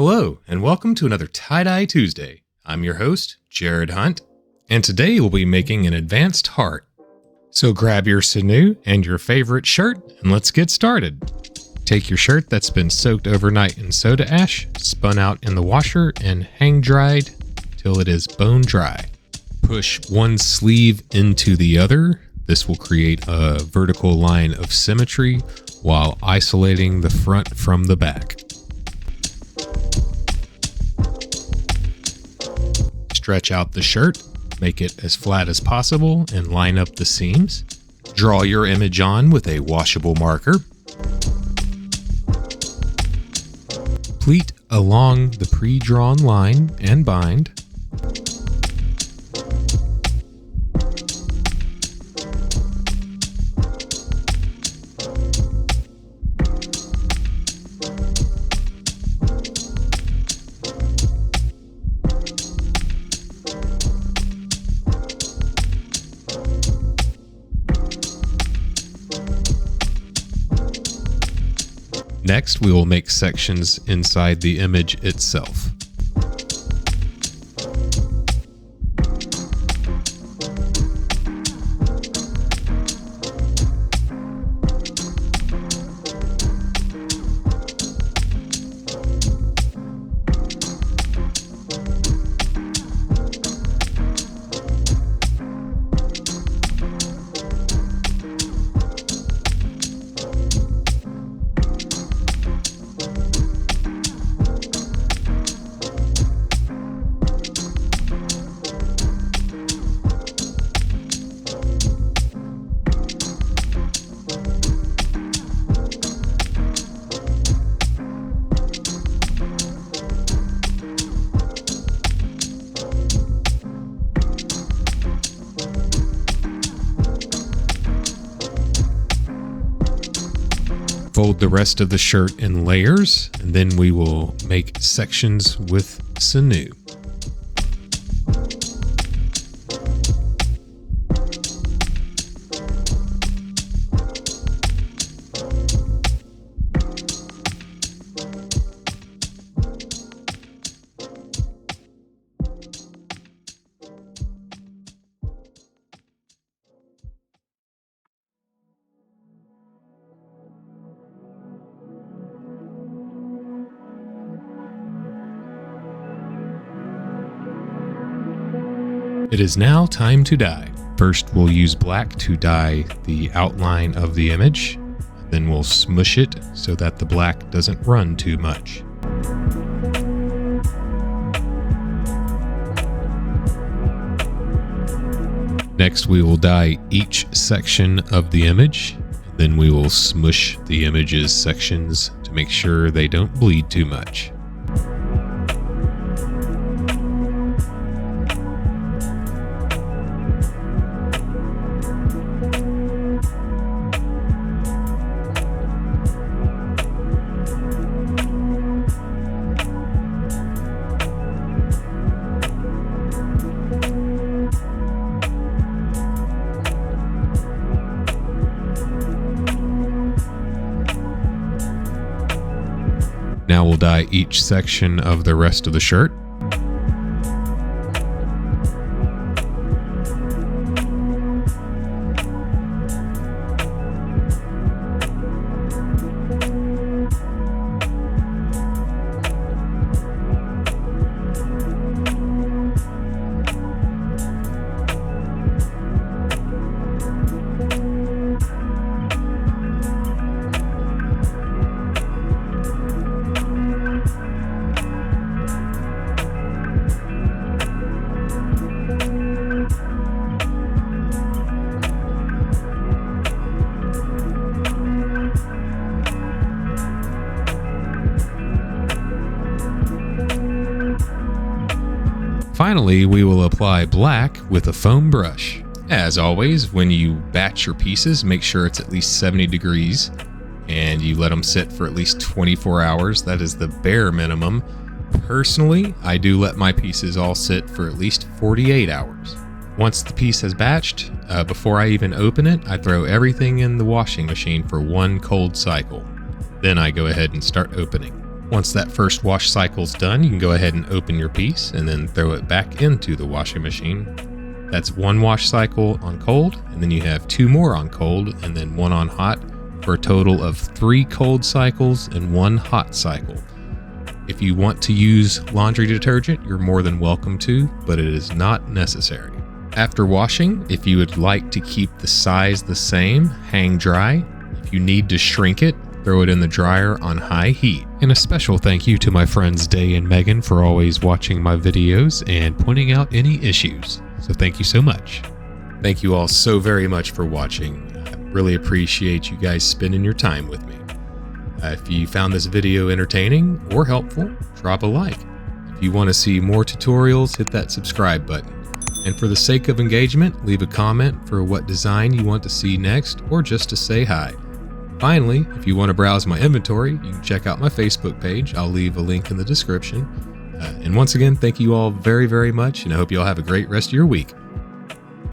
Hello, and welcome to another Tie-Dye Tuesday. I'm your host, Jared Hunt, and today we'll be making an advanced heart. So grab your sinew and your favorite shirt, and let's get started. Take your shirt that's been soaked overnight in soda ash, spun out in the washer, and hang dried till it is bone dry. Push one sleeve into the other. This will create a vertical line of symmetry while isolating the front from the back. Stretch out the shirt, make it as flat as possible, and line up the seams. Draw your image on with a washable marker. Pleat along the pre-drawn line and bind. Next, we will make sections inside the image itself. Fold the rest of the shirt in layers, and then we will make sections with sinew. It is now time to dye. First, we'll use black to dye the outline of the image. Then we'll smush it so that the black doesn't run too much. Next, we will dye each section of the image. Then we will smush the image's sections to make sure they don't bleed too much. Now we'll dye each section of the rest of the shirt. Finally, we will apply black with a foam brush. As always, when you batch your pieces, make sure it's at least 70 degrees and you let them sit for at least 24 hours. That is the bare minimum. Personally, I do let my pieces all sit for at least 48 hours. Once the piece has batched, before I even open it, I throw everything in the washing machine for one cold cycle. Then I go ahead and start opening. Once that first wash cycle's done, you can go ahead and open your piece and then throw it back into the washing machine. That's one wash cycle on cold, and then you have 2 more on cold and then 1 on hot, for a total of 3 cold cycles and 1 hot cycle. If you want to use laundry detergent, you're more than welcome to, but it is not necessary. After washing, if you would like to keep the size the same, hang dry. If you need to shrink it, throw it in the dryer on high heat. And a special thank you to my friends Day and Megan for always watching my videos and pointing out any issues. So thank you so much. Thank you all so very much for watching. I really appreciate you guys spending your time with me. If you found this video entertaining or helpful, drop a like. If you want to see more tutorials, hit that subscribe button. And for the sake of engagement, leave a comment for what design you want to see next or just to say hi. Finally, if you want to browse my inventory, you can check out my Facebook page. I'll leave a link in the description. And once again, thank you all very, very much, and I hope you all have a great rest of your week.